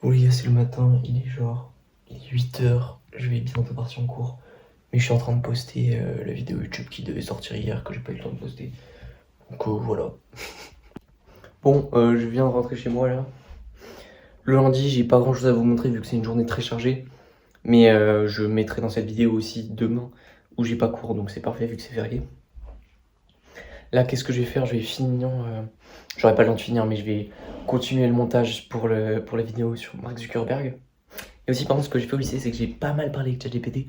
Bon les gars, c'est le matin, il est genre 8 h, je vais bientôt partir en cours. Mais je suis en train de poster la vidéo YouTube qui devait sortir hier, que j'ai pas eu le temps de poster. Donc voilà. Bon, je viens de rentrer chez moi là. Le lundi, j'ai pas grand chose à vous montrer vu que c'est une journée très chargée. Mais je mettrai dans cette vidéo aussi demain où j'ai pas cours, donc c'est parfait vu que c'est férié. Là, qu'est-ce que je vais faire? Je vais finir. J'aurai pas le temps de finir, mais je vais continuer le montage pour la vidéo sur Mark Zuckerberg. Et aussi, par contre, ce que j'ai fait au lycée, c'est que j'ai pas mal parlé avec ChatGPT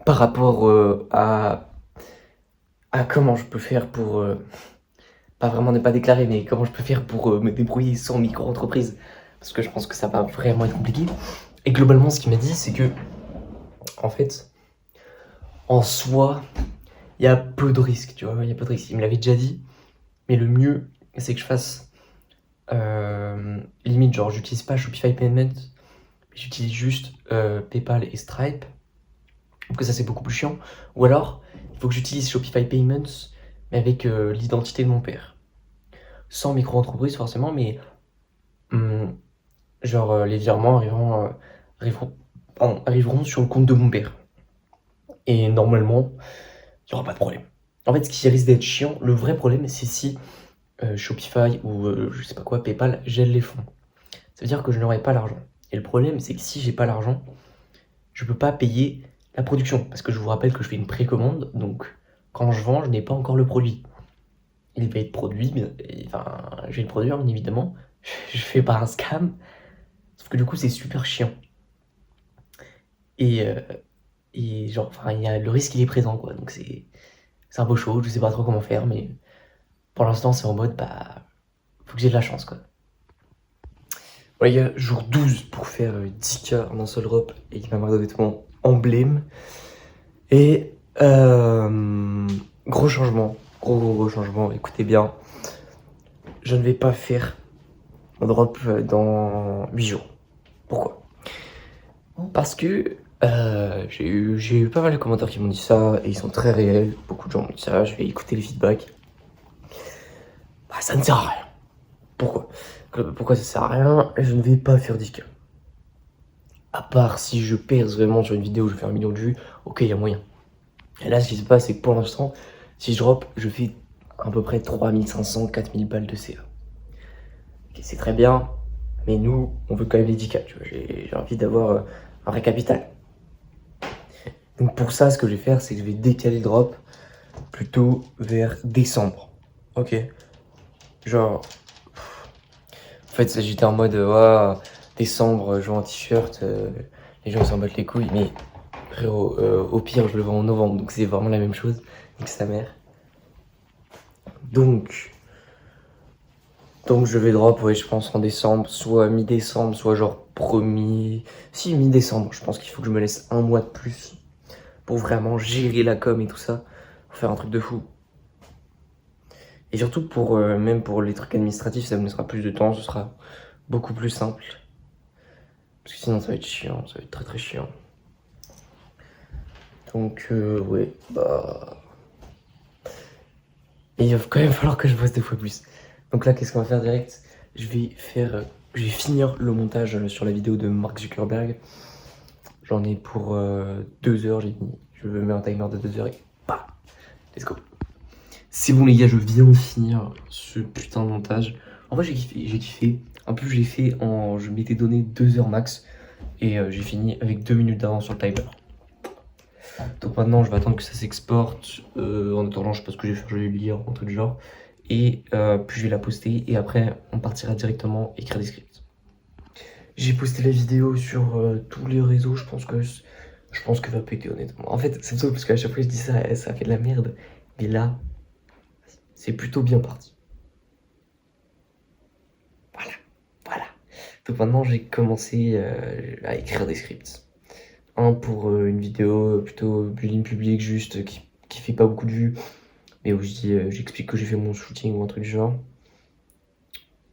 par rapport à comment je peux faire pour. Pas vraiment ne pas déclarer, mais comment je peux faire pour me débrouiller sans micro-entreprise. Parce que je pense que ça va vraiment être compliqué. Et globalement, ce qu'il m'a dit, c'est que, en fait, en soi, il y a peu de risques, tu vois, il y a peu de risques. Il me l'avait déjà dit, mais le mieux, c'est que je fasse limite, genre, j'utilise pas Shopify Payments, mais j'utilise juste PayPal et Stripe. Donc ça, c'est beaucoup plus chiant. Ou alors, il faut que j'utilise Shopify Payments, mais avec l'identité de mon père. Sans micro-entreprise, forcément, mais genre, les virements arriveront sur le compte de mon père. Et normalement, il n'y aura pas de problème. En fait, ce qui risque d'être chiant, le vrai problème, c'est si Shopify ou je sais pas quoi, PayPal gèle les fonds. Ça veut dire que je n'aurai pas l'argent. Et le problème, c'est que si j'ai pas l'argent, je peux pas payer la production. Parce que je vous rappelle que je fais une précommande, donc quand je vends, je n'ai pas encore le produit. Il va être produit, enfin, je vais le produire, bien évidemment. Je fais pas un scam. Sauf que du coup, c'est super chiant. Et, genre, enfin, le risque, il est présent, quoi. Donc c'est un peu chaud, je sais pas trop comment faire, mais pour l'instant, c'est en mode, bah, faut que j'ai de la chance, quoi. Bon, les gars, jour 12 pour faire 10K en un seul drop et qui m'a marqué de vêtements emblème. Et gros changement, gros changement, écoutez bien. Je ne vais pas faire mon drop dans 8 jours. Pourquoi? Parce que j'ai eu pas mal de commentaires qui m'ont dit ça et ils sont très réels. Beaucoup de gens m'ont dit ça, je vais écouter les feedbacks. Bah, ça ne sert à rien. Pourquoi ça sert à rien? Je ne vais pas faire 10K. À part si je perce vraiment sur une vidéo, je fais 1 million de vues, ok, il y a moyen. Et là, ce qui se passe, c'est que pour l'instant, si je drop, je fais à peu près 3500, 4000 balles de CA. Okay, c'est très bien, mais nous, on veut quand même les 10K, tu vois. J'ai envie d'avoir un vrai capital. Donc pour ça, ce que je vais faire, c'est que je vais décaler le drop plutôt vers décembre. Ok. Genre, en fait, j'étais en mode, décembre, je vends un t-shirt, les gens ils s'en battent les couilles, mais frérot, au pire, je le vends en novembre, donc c'est vraiment la même chose, nique sa mère. Donc je vais drop, ouais, je pense en décembre, soit mi-décembre, soit genre si, mi-décembre, je pense qu'il faut que je me laisse un mois de plus pour vraiment gérer la com et tout ça, pour faire un truc de fou. Et surtout même pour les trucs administratifs, ça me laissera plus de temps, ce sera beaucoup plus simple. Parce que sinon ça va être chiant, ça va être très chiant. Donc ouais, bah... Et il va quand même falloir que je bosse 2 fois plus. Donc là, qu'est-ce qu'on va faire direct? Je vais finir le montage sur la vidéo de Mark Zuckerberg. J'en ai pour 2 heures, j'ai mis. Je mets un timer de 2 heures et bah, let's go. C'est bon les gars, je viens de finir ce putain de montage. En vrai, j'ai kiffé. En plus, je m'étais donné 2 heures max et j'ai fini avec 2 minutes d'avance sur le timer. Donc maintenant, je vais attendre que ça s'exporte. En attendant, je sais pas ce que je vais faire, je vais lire, un truc du genre. Et puis je vais la poster et après, on partira directement écrire des scripts. J'ai posté la vidéo sur tous les réseaux, je pense que va péter honnêtement. En fait, c'est ça parce qu'à chaque fois que je dis ça, ça fait de la merde. Mais là, c'est plutôt bien parti. Voilà. Donc maintenant, j'ai commencé à écrire des scripts. Un pour une vidéo plutôt building public juste qui fait pas beaucoup de vues, mais où j'explique que j'ai fait mon shooting ou un truc du genre.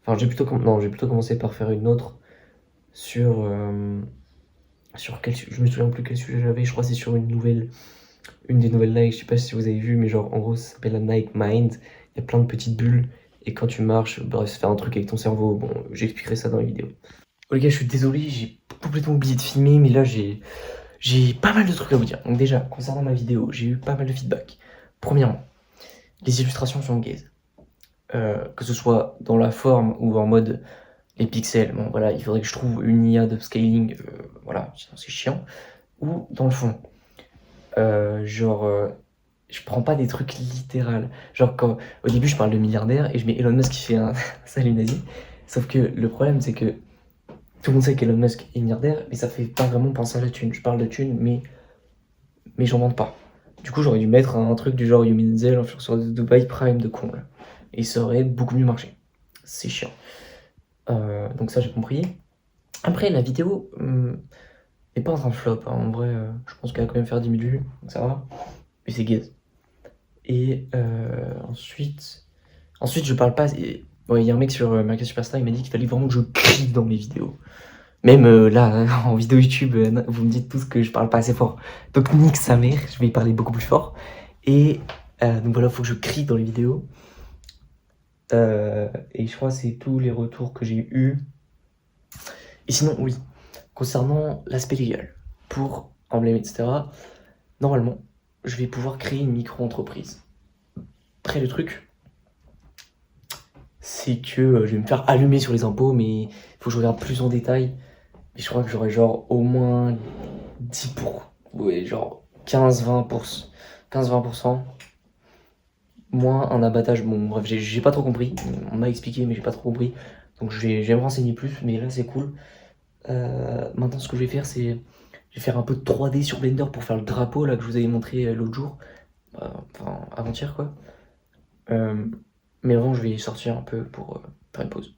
Enfin, j'ai plutôt commencé par faire une autre sur je me souviens plus quel sujet j'avais, je crois que c'est sur une des nouvelles Nike, je sais pas si vous avez vu, mais genre en gros ça s'appelle la Nike Mind, il y a plein de petites bulles, et quand tu marches, bref, ça fait un truc avec ton cerveau, bon, j'expliquerai ça dans la vidéo. Oh les gars, je suis désolé, j'ai complètement oublié de filmer, mais là j'ai pas mal de trucs à vous dire. Donc déjà, concernant ma vidéo, j'ai eu pas mal de feedback. Premièrement, les illustrations sont gaze. Que ce soit dans la forme ou en mode les pixels, bon voilà, il faudrait que je trouve une IA d'upscaling, voilà, sinon c'est chiant. Ou dans le fond, je prends pas des trucs littérales. Genre quand au début je parle de milliardaire et je mets Elon Musk qui fait un salut nazi. Sauf que le problème c'est que tout le monde sait qu'Elon Musk est milliardaire, mais ça fait pas vraiment penser à la thune. Je parle de thune, mais j'en vante pas. Du coup, j'aurais dû mettre un truc du genre Yumin Zel, influenceur de Dubaï Prime de comble. Et ça aurait beaucoup mieux marché. C'est chiant. Donc ça, j'ai compris. Après, la vidéo est pas en train de flop. Hein. En vrai, je pense qu'elle va quand même faire 10 000 vues, donc ça va. Mais c'est gaze. Et ensuite, je parle pas. Ouais, il y a un mec sur American Superstar, il m'a dit qu'il fallait vraiment que je crie dans mes vidéos. Même là, en vidéo YouTube, vous me dites tous que je parle pas assez fort. Donc nique sa mère, je vais y parler beaucoup plus fort. Et donc voilà, faut que je crie dans les vidéos. Et je crois que c'est tous les retours que j'ai eus. Et sinon, oui, concernant l'aspect légal, pour Emblem, etc., normalement, je vais pouvoir créer une micro-entreprise. Après, le truc, c'est que je vais me faire allumer sur les impôts, mais il faut que je regarde plus en détail. Et je crois que j'aurai genre au moins 10%, ouais, genre 15-20%, moins un abattage. Bon, bref, j'ai pas trop compris. On m'a expliqué, mais j'ai pas trop compris. Donc je vais me renseigner plus, mais là c'est cool. Maintenant, ce que je vais faire, c'est. Je vais faire un peu de 3D sur Blender pour faire le drapeau là que je vous avais montré l'autre jour. Enfin, avant-hier quoi. Mais avant, je vais sortir un peu pour faire une pause.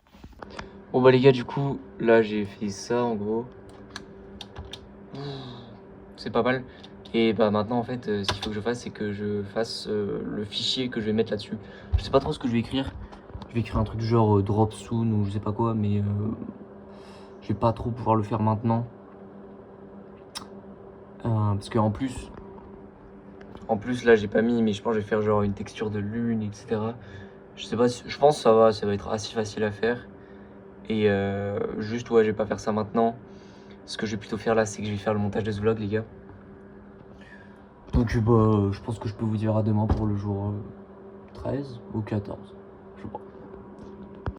Bon bah les gars, du coup, là j'ai fait ça en gros. C'est pas mal. Et bah maintenant en fait, ce qu'il faut que je fasse, c'est que je fasse le fichier que je vais mettre là-dessus. Je sais pas trop ce que je vais écrire. Je vais écrire un truc du genre drop soon ou je sais pas quoi, mais je vais pas trop pouvoir le faire maintenant. Parce qu'en plus là j'ai pas mis, mais je pense que je vais faire genre une texture de lune, etc. Je sais pas, je pense que ça va être assez facile à faire. Et juste ouais, je vais pas faire ça maintenant. Ce que je vais plutôt faire là, c'est que je vais faire le montage de ce vlog, les gars. Donc bah, je pense que je peux vous dire à demain pour le jour 13 ou 14.